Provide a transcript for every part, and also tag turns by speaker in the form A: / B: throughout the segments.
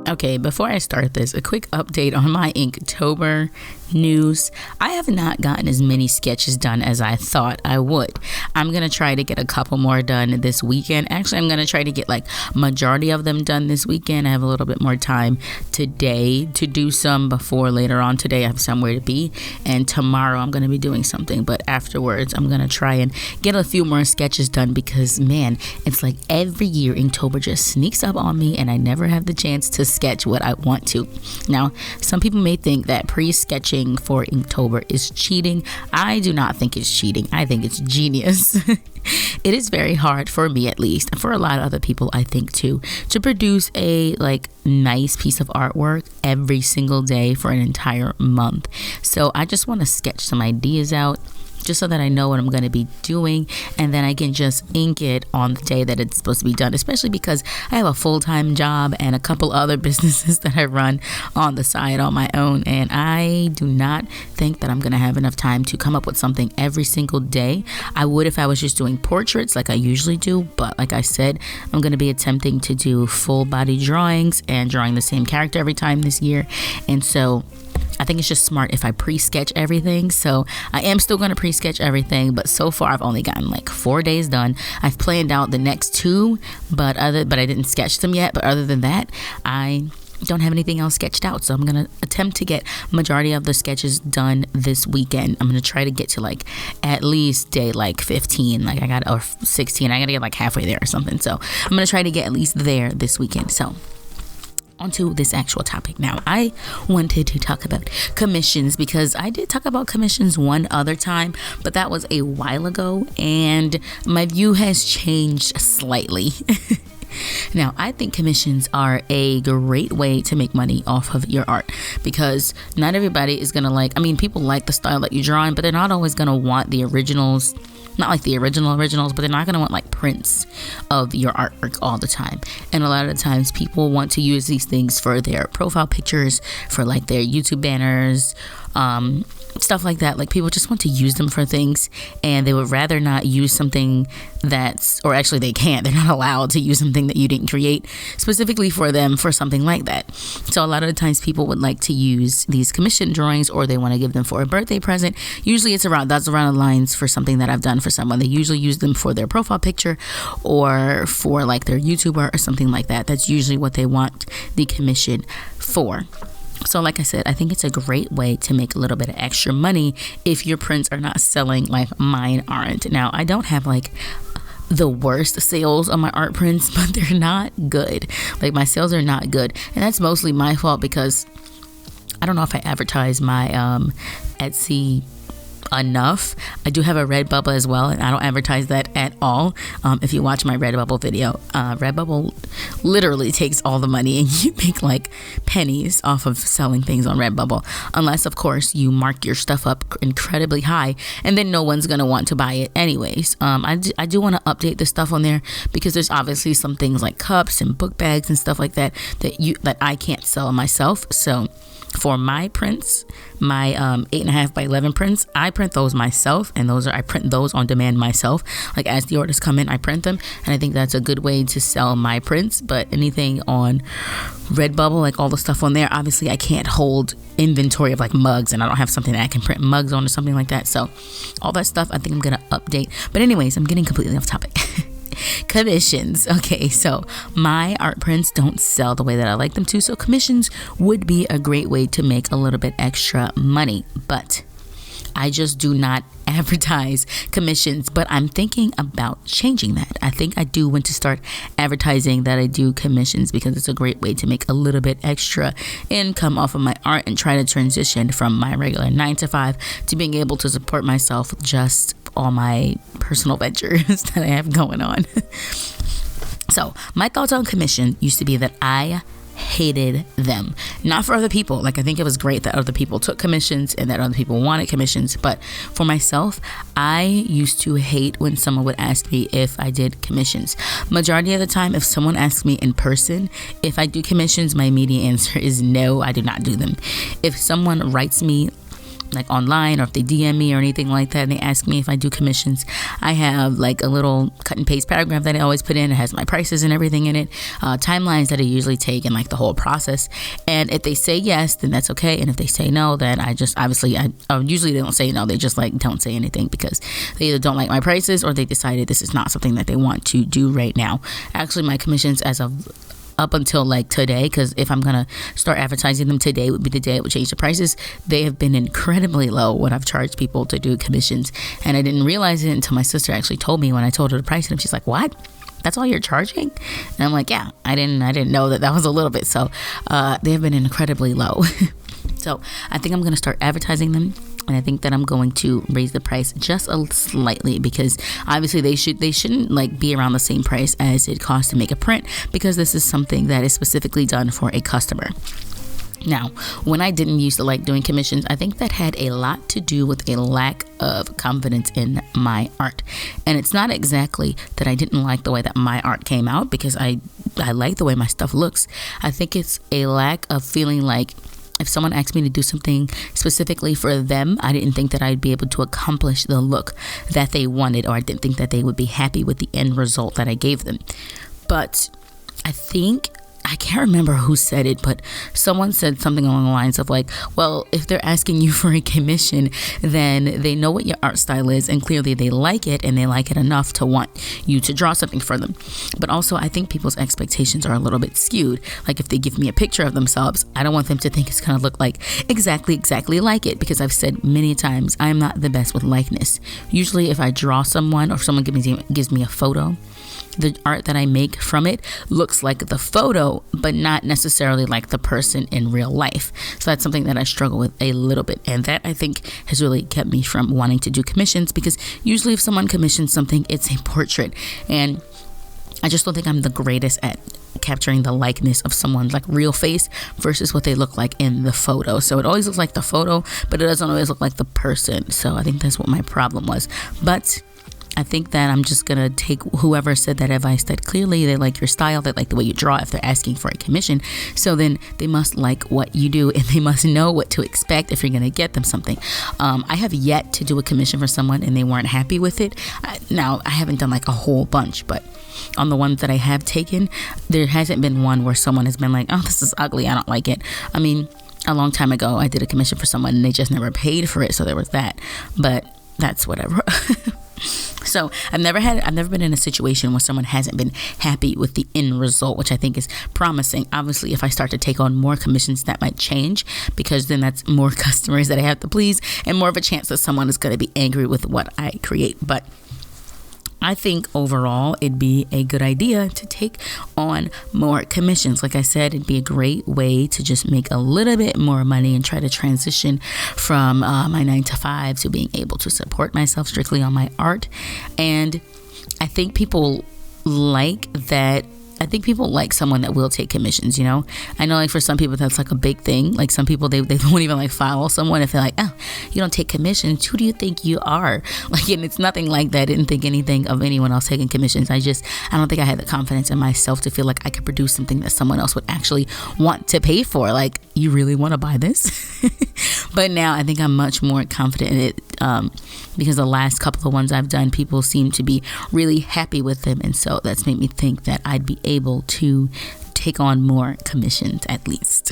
A: Okay, before I start this, a quick update on my Inktober news. I have not gotten as many sketches done as I thought I would. I'm gonna try to get a couple more done this weekend. Actually, I'm gonna try to get like majority of them done this weekend. I have a little bit more time today to do some before later on today I have somewhere to be, and tomorrow I'm gonna be doing something, but afterwards I'm gonna try and get a few more sketches done because man, it's like every year Inktober just sneaks up on me and I never have the chance to sketch what I want to. Now, some people may think that pre-sketching for Inktober is cheating. I do not think it's cheating. I think it's genius. It is very hard, for me at least, and for a lot of other people I think too, to produce a like nice piece of artwork every single day for an entire month. So I just want to sketch some ideas out just so that I know what I'm going to be doing, and then I can just ink it on the day that it's supposed to be done, especially because I have a full-time job and a couple other businesses that I run on the side on my own, and I do not think that I'm going to have enough time to come up with something every single day. I would if I was just doing portraits like I usually do, but like I said, I'm going to be attempting to do full body drawings and drawing the same character every time this year, and so I think it's just smart if I pre-sketch everything. So I am still going to pre-sketch everything, but so far I've only gotten like 4 days done. I've planned out the next 2, but I didn't sketch them yet. But other than that, I don't have anything else sketched out. So I'm going to attempt to get majority of the sketches done this weekend. I'm going to try to get to like at least day like 15, or 16. I got to get like halfway there or something. So I'm going to try to get at least there this weekend. So onto this actual topic now. I wanted to talk about commissions because I did talk about commissions one other time, but that was a while ago and my view has changed slightly. Now, I think commissions are a great way to make money off of your art because not everybody is gonna people like the style that you're drawing, but they're not always gonna want the originals. Not like the originals, but they're not going to want like prints of your artwork all the time. And a lot of the times people want to use these things for their profile pictures, for like their YouTube banners, stuff like that. Like people just want to use them for things and they would rather not use something or actually they can't. They're not allowed to use something that you didn't create specifically for them for something like that. So a lot of the times people would like to use these commission drawings or they want to give them for a birthday present. Usually that's around the lines for something that I've done for someone. They usually use them for their profile picture or for like their YouTuber or something like that. That's usually what they want the commission for. So like I said, I think it's a great way to make a little bit of extra money if your prints are not selling like mine aren't. Now, I don't have like the worst sales on my art prints, but they're not good. Like my sales are not good. And that's mostly my fault because I don't know if I advertise my Etsy enough. I do have a RedBubble as well, and I don't advertise that at all. If you watch my RedBubble video, RedBubble literally takes all the money and you make like pennies off of selling things on RedBubble, unless of course you mark your stuff up incredibly high and then no one's gonna want to buy it anyways. I do want to update the stuff on there because there's obviously some things like cups and book bags and stuff like that that I can't sell myself. So for my prints, my 8.5 by 11 prints, I print those myself, and I print those on demand myself. Like as the orders come in, I print them, and I think that's a good way to sell my prints. But anything on RedBubble, like all the stuff on there, obviously I can't hold inventory of like mugs, and I don't have something that I can print mugs on or something like that. So all that stuff I think I'm gonna update. But anyways, I'm getting completely off topic. Commissions. Okay, so my art prints don't sell the way that I like them to, so commissions would be a great way to make a little bit extra money, but I just do not advertise commissions. But I'm thinking about changing that. I think I do want to start advertising that I do commissions because it's a great way to make a little bit extra income off of my art and try to transition from my regular 9-to-5 to being able to support myself with just all my personal ventures that I have going on. So my thoughts on commission used to be that I hated them. Not for other people. Like, I think it was great that other people took commissions and that other people wanted commissions. But for myself, I used to hate when someone would ask me if I did commissions. Majority of the time, if someone asks me in person if I do commissions, my immediate answer is no, I do not do them. If someone writes me like online, or if they DM me or anything like that and they ask me if I do commissions, I have like a little cut and paste paragraph that I always put in. It has my prices and everything in it, timelines that I usually take, and like the whole process. And if they say yes, then that's okay. And if they say no, then I just obviously usually they don't say no, they just like don't say anything, because they either don't like my prices or they decided this is not something that they want to do right now. Actually, my commissions as of up until like today, because if I'm gonna start advertising them, today would be the day it would change the prices. They have been incredibly low when I've charged people to do commissions, and I didn't realize it until my sister actually told me when I told her the price, and she's like, "What? That's all you're charging?" And I'm like, "Yeah, I didn't know that was a little bit." So they have been incredibly low. So I think I'm gonna start advertising them. And I think that I'm going to raise the price just slightly, because obviously they shouldn't like be around the same price as it costs to make a print, because this is something that is specifically done for a customer. Now, when I didn't used to like doing commissions, I think that had a lot to do with a lack of confidence in my art. And it's not exactly that I didn't like the way that my art came out, because I like the way my stuff looks. I think it's a lack of feeling like, if someone asked me to do something specifically for them, I didn't think that I'd be able to accomplish the look that they wanted, or I didn't think that they would be happy with the end result that I gave them. But I can't remember who said it, but someone said something along the lines of like, well, if they're asking you for a commission, then they know what your art style is, and clearly they like it, and they like it enough to want you to draw something for them. But also, I think people's expectations are a little bit skewed. Like, if they give me a picture of themselves, I don't want them to think it's gonna look like exactly like it, because I've said many times, I am not the best with likeness. Usually if I draw someone, or if someone gives me a photo, the art that I make from it looks like the photo, but not necessarily like the person in real life. So that's something that I struggle with a little bit, and that I think has really kept me from wanting to do commissions, because usually if someone commissions something, it's a portrait, and I just don't think I'm the greatest at capturing the likeness of someone's like real face versus what they look like in the photo. So it always looks like the photo, but it doesn't always look like the person. So I think that's what my problem was. But I think that I'm just going to take whoever said that advice, that clearly they like your style, they like the way you draw if they're asking for a commission. So then they must like what you do, and they must know what to expect if you're going to get them something. I have yet to do a commission for someone and they weren't happy with it. Now, I haven't done like a whole bunch, but on the ones that I have taken, there hasn't been one where someone has been like, "Oh, this is ugly, I don't like it." I mean, a long time ago, I did a commission for someone and they just never paid for it. So there was that, but that's whatever. So I've never been in a situation where someone hasn't been happy with the end result, which I think is promising. Obviously, if I start to take on more commissions, that might change, because then that's more customers that I have to please, and more of a chance that someone is going to be angry with what I create. But I think overall it'd be a good idea to take on more commissions. Like I said, it'd be a great way to just make a little bit more money and try to transition from my 9-to-5 to being able to support myself strictly on my art. And I think people like that. I think people like someone that will take commissions, you know? I know, like, for some people that's like a big thing. Like, some people, they won't even like follow someone if they're like, "Oh, you don't take commissions, who do you think you are?" Like, and it's nothing like that. I didn't think anything of anyone else taking commissions. I don't think I had the confidence in myself to feel like I could produce something that someone else would actually want to pay for. Like, you really want to buy this? But now I think I'm much more confident in it, because the last couple of ones I've done, people seem to be really happy with them, and so that's made me think that I'd be able to take on more commissions at least.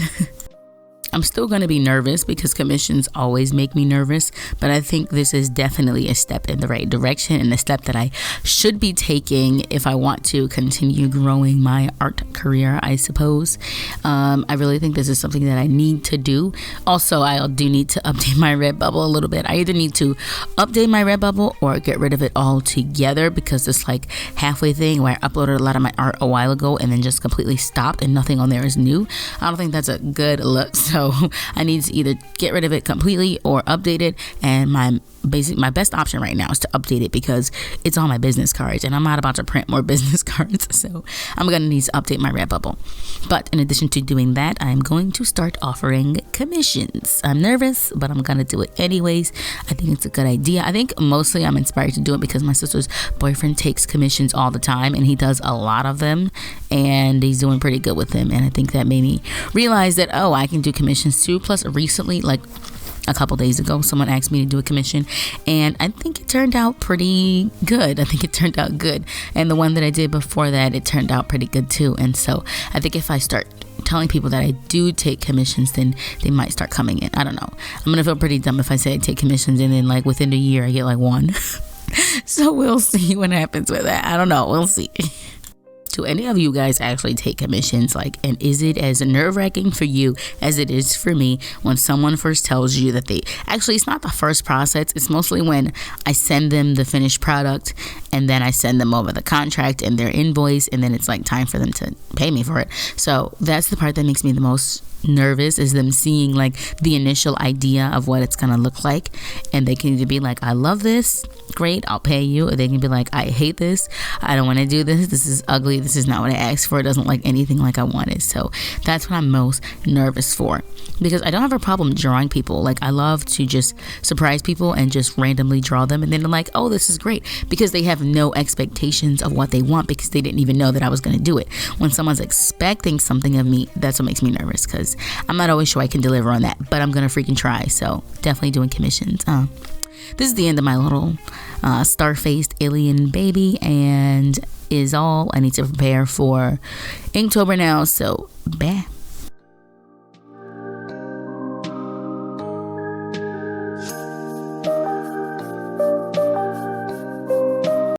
A: I'm still going to be nervous because commissions always make me nervous, but I think this is definitely a step in the right direction, and a step that I should be taking if I want to continue growing my art career, I suppose. I really think this is something that I need to do. Also, I do need to update my RedBubble a little bit. I either need to update my RedBubble or get rid of it altogether, because this like halfway thing where I uploaded a lot of my art a while ago and then just completely stopped and nothing on there is new, I don't think that's a good look. So So I need to either get rid of it completely or update it. And my best option right now is to update it because it's on my business cards and I'm not about to print more business cards. So I'm going to need to update my RedBubble. But in addition to doing that, I'm going to start offering commissions. I'm nervous, but I'm going to do it anyways. I think it's a good idea. I think mostly I'm inspired to do it because my sister's boyfriend takes commissions all the time and he does a lot of them and he's doing pretty good with them. And I think that made me realize that, oh, I can do commissions too. Plus recently, like a couple days ago, someone asked me to do a commission and I think it turned out pretty good. And the one that I did before that, it turned out pretty good too. And so I think if I start telling people that I do take commissions, then they might start coming in. I don't know. I'm gonna feel pretty dumb if I say I take commissions and then like within a year I get like one. So we'll see what happens with that. I don't know. We'll see. Do any of you guys actually take commissions? Like, and is it as nerve-wracking for you as it is for me when someone first tells you that actually, it's not the first process. It's mostly when I send them the finished product and then I send them over the contract and their invoice and then it's like time for them to pay me for it. So that's the part that makes me the most nervous, is them seeing like the initial idea of what it's gonna look like, and they can either be like, I love this, great, I'll pay you, or they can be like, I hate this, I don't want to do this, this is ugly, this is not what I asked for, it doesn't like anything like I wanted. So that's what I'm most nervous for, because I don't have a problem drawing people. Like, I love to just surprise people and just randomly draw them, and then they're like, oh, this is great, because they have no expectations of what they want because they didn't even know that I was going to do it. When someone's expecting something of me, that's what makes me nervous, because I'm not always sure I can deliver on that, but I'm gonna freaking try. So definitely doing commissions. This is the end of my little star-faced alien baby, and is all I need to prepare for Inktober now. So back